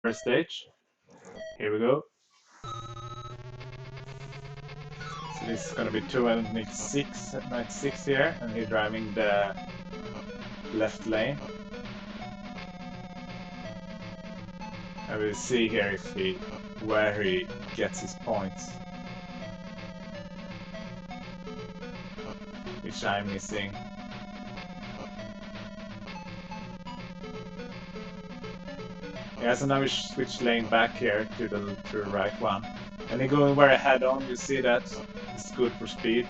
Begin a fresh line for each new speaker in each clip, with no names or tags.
first stage. Here we go. So this is gonna be 296 here, and he's driving the left lane. And we'll see here if where he gets his points, which I'm missing. Yeah, so now we switch lane back here to the right one. And then going very head on, you see that it's good for speed.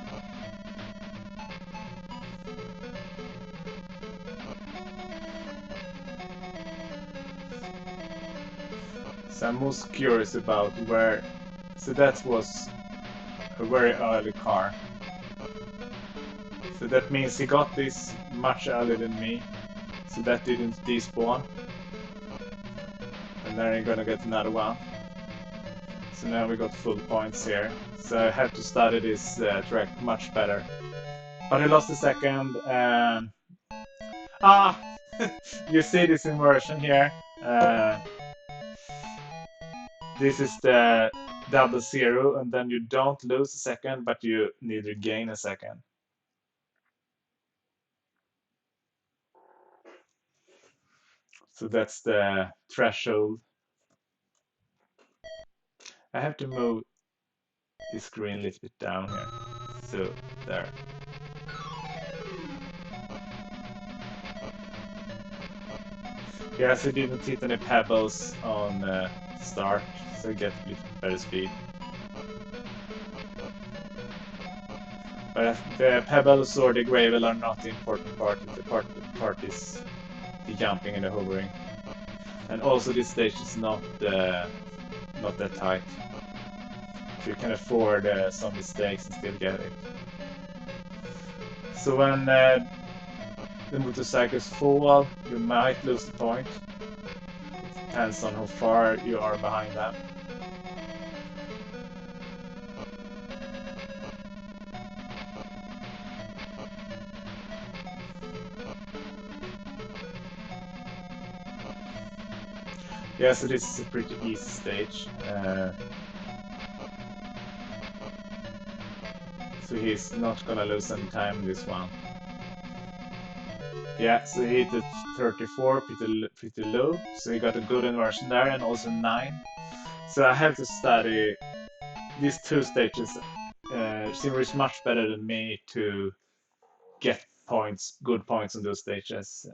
So I'm most curious about where. So that was a very early car. So that means he got this much earlier than me. So that didn't despawn. And then you're gonna get another one. So now we got full points here. So I have to study this track much better. But I lost a second. You see this inversion here. This is the 00, and then you don't lose a second, but you neither gain a second. So that's the threshold. I have to move this screen a little bit down here. So there. Yeah, so didn't hit any pebbles on start, so get a little better speed. But the pebbles or the gravel are not the important part. The part is the jumping and the hovering. And also this stage is not that tight. So you can afford some mistakes and still get it. So when the motorcycles fall, you might lose the point. It depends on how far you are behind them. Yeah, so this is a pretty easy stage. So he's not gonna lose any time in this one. Yeah, so he hit it 34, pretty low. So he got a good inversion there, and also 9. So I have to study these two stages. Simmer is much better than me to get points, good points on those stages.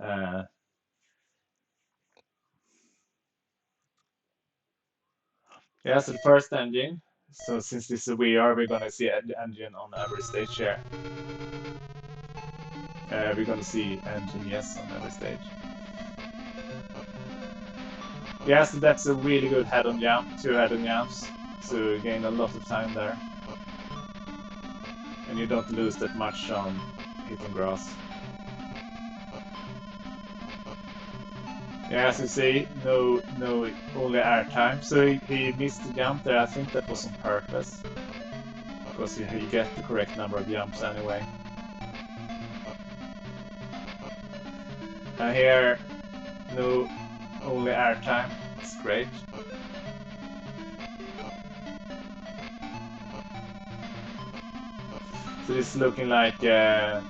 Yeah, so the first engine. So since this is a VR, we're gonna see the engine on every stage here. We're gonna see engine, yes, on every stage. Yeah, so that's a really good head-on jump, 2 head-on jumps. So you gain a lot of time there. And you don't lose that much on hitting grass. Yeah, as you see, no, only air time. So he missed the jump there. I think that was on purpose, because you get the correct number of jumps anyway. And here, no, only air time. It's great. So this is looking like, yeah,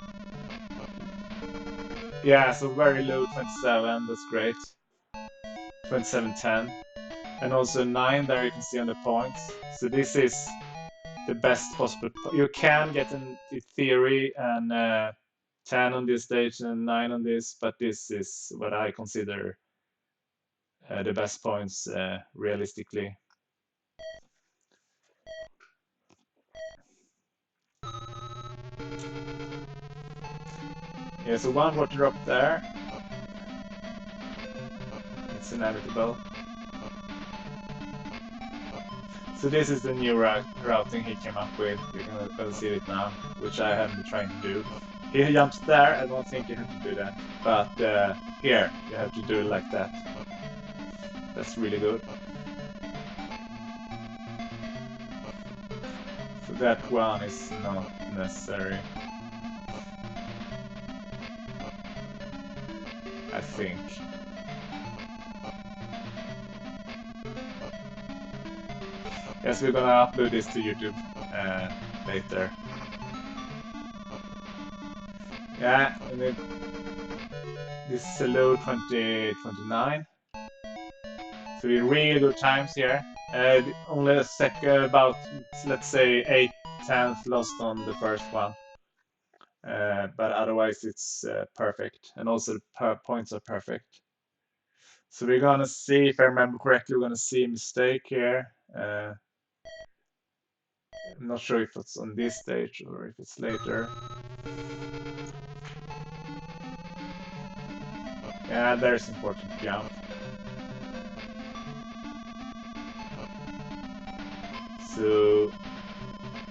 so very low 27. That's great. 27.10. And also 9 there you can see on the points. So this is the best possible. You can get in theory and 10 on this stage and 9 on this, but this is what I consider the best points realistically. Yeah, so one water drop there. It's inevitable. So this is the new routing he came up with. You're gonna see it now, which I have been trying to do. He jumps there. I don't think you have to do that, but here you have to do it like that. That's really good. So that one is not necessary, I think. Yes, we're gonna upload this to YouTube later. Yeah, and this is a low 2029. So we really good times here. Only about, let's say, 8/10 lost on the first one. But otherwise it's perfect. And also the points are perfect. So we're gonna see, if I remember correctly, we're gonna see a mistake here. I'm not sure if it's on this stage or if it's later. Yeah, there's important jump. So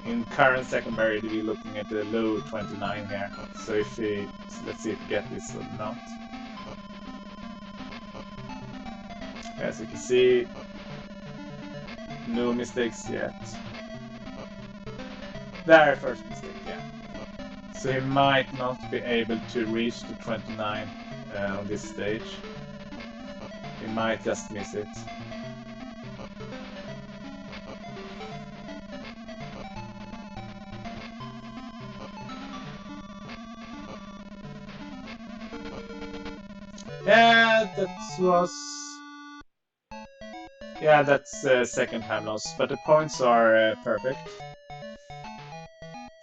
in current secondary, we're looking at the low 29 here. So if we, let's see if we get this or not. As you can see, no mistakes yet. There, first mistake, yeah. So he might not be able to reach the 29 on this stage. He might just miss it. Yeah, that was... Yeah, that's second time loss, but the points are perfect.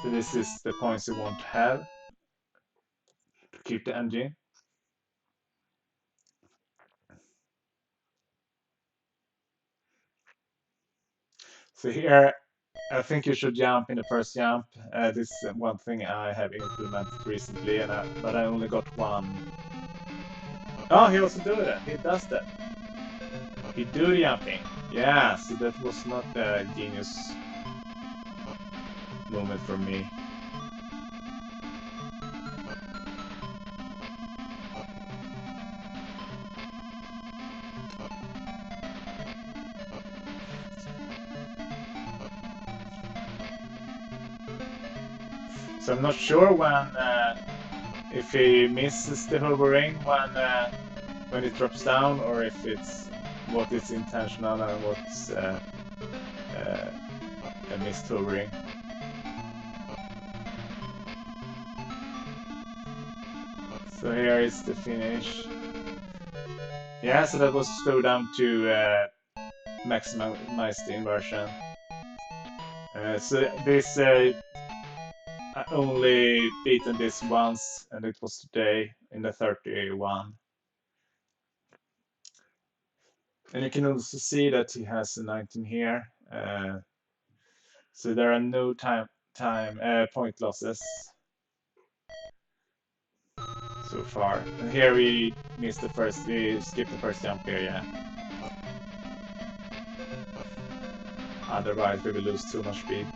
So this is the points you want to have to keep the engine. So here, I think you should jump in the first jump. This is one thing I have implemented recently, but I only got one. Oh, he also do that. He does that. He do the jumping. Yeah, so that was not a genius moment for me. So I'm not sure if he misses the hovering when it drops down, or if it's what is intentional and what's a missed hovering. So here is the finish. Yeah, so that was slowed down to maximize the inversion. So this I only beaten this once, and it was today in the 31. And you can also see that he has a 19 here. So there are no point losses so far. And here we skipped the first jump here, yeah. Otherwise we will lose too much speed.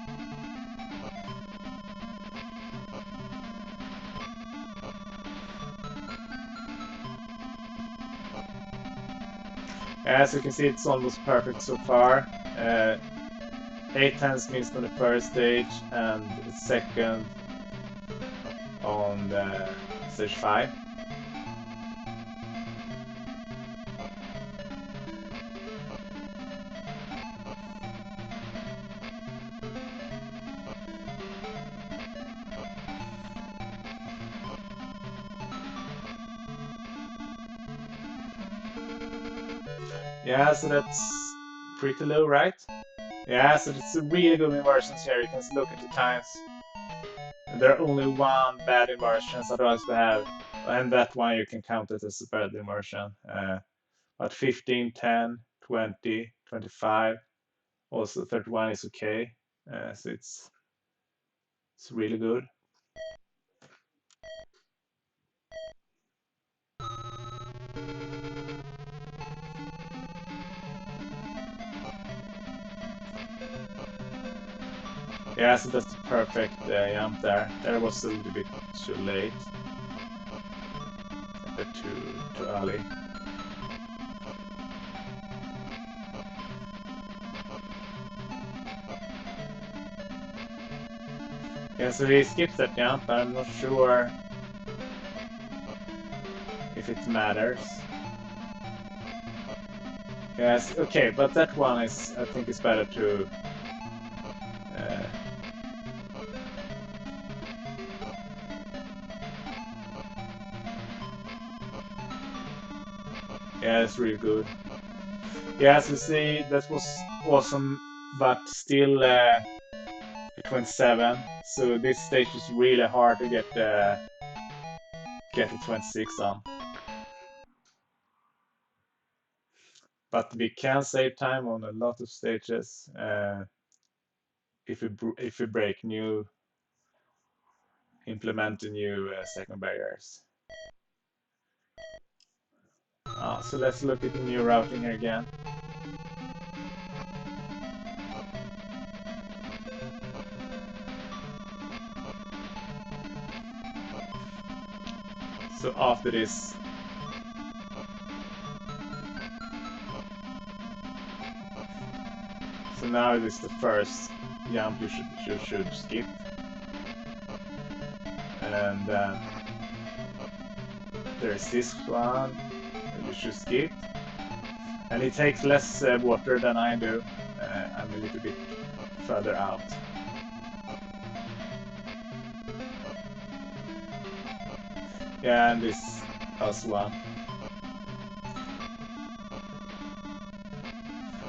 As you can see, it's almost perfect so far. 8/10 missed on the first stage and second on the stage 5. Yeah, so that's pretty low, right? Yeah, so it's a really good inversions here. You can look at the times. There are only one bad inversions, otherwise we have, and that one you can count it as a bad inversion. But 15, 10, 20, 25, also 31 is okay. So it's really good. Yeah, so that's the perfect jump there. There was a little bit too late. Too early. Yeah, so he skipped that jump, but I'm not sure if it matters. Yes, okay, but that one is, I think it's better to uh, yeah, it's really good. Yes, you see, that was awesome, but still 27. So this stage is really hard to get the 26 on. But we can save time on a lot of stages if we break new, implement the new second barriers. So let's look at the new routing here again. So after this, so now it is the first jump you should skip, and then there's this one you should skip, and it takes less water than I do. I'm a little bit further out. Yeah, and this last one.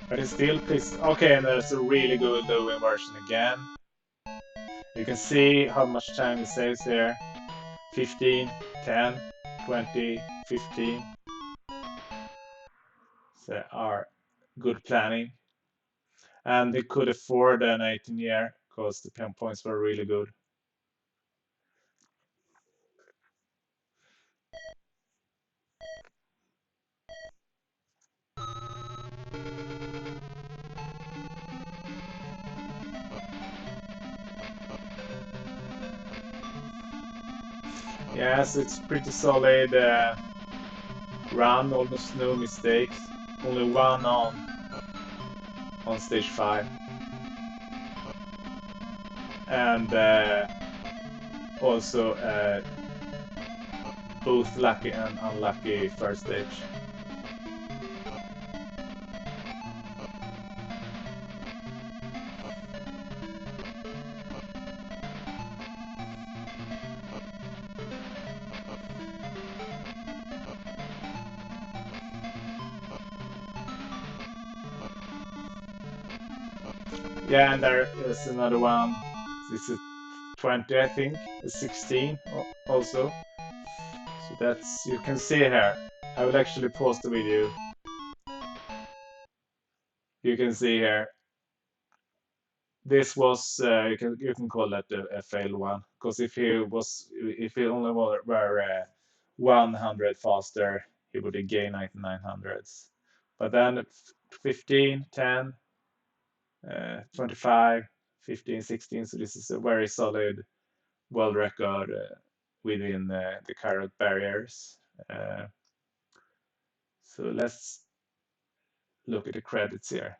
But it's still pissed. Okay, and there's a really good low inversion again. You can see how much time it saves here. 15, 10, 20, 15. So are good planning. And they could afford an 18 year because the pen points were really good. Yes, it's pretty solid run, almost no mistakes. Only one on stage 5. And also both lucky and unlucky first stage. Yeah, and there is another one. This is 20, I think. 16 also. So that's, you can see here. I will actually pause the video. You can see here. This was you can call that a failed one because if he only were 100 faster, he would have gained 99 hundredths. But then 15, 10, 25, 15, 16. So this is a very solid world record within the current barriers. Uh, so let's look at the credits here.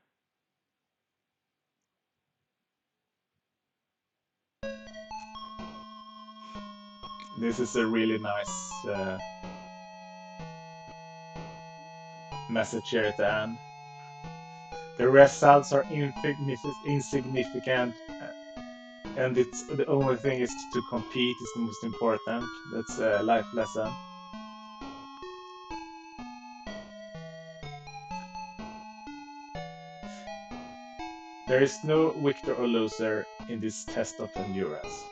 This is a really nice message here at the end. The results are insignificant, and it's the only thing is to compete is the most important. That's a life lesson. There is no victor or loser in this test of endurance.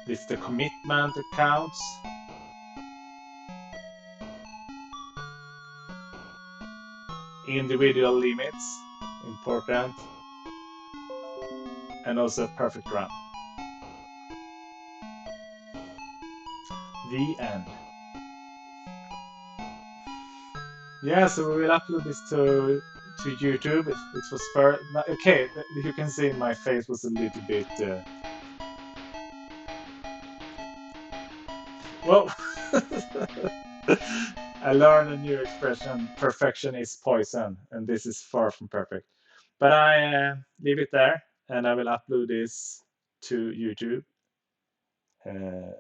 It's the commitment that counts. Individual limits, important. And also a perfect run. The end. Yeah, so we will upload this to YouTube. It was first. Okay, you can see my face was a little bit. Whoa! I learned a new expression: perfection is poison, and this is far from perfect. But I leave it there, and I will upload this to YouTube. Uh,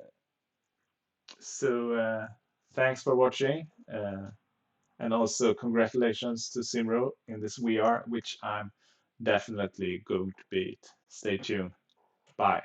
so thanks for watching. And also congratulations to Simro in this VR, which I'm definitely going to beat. Stay tuned. Bye.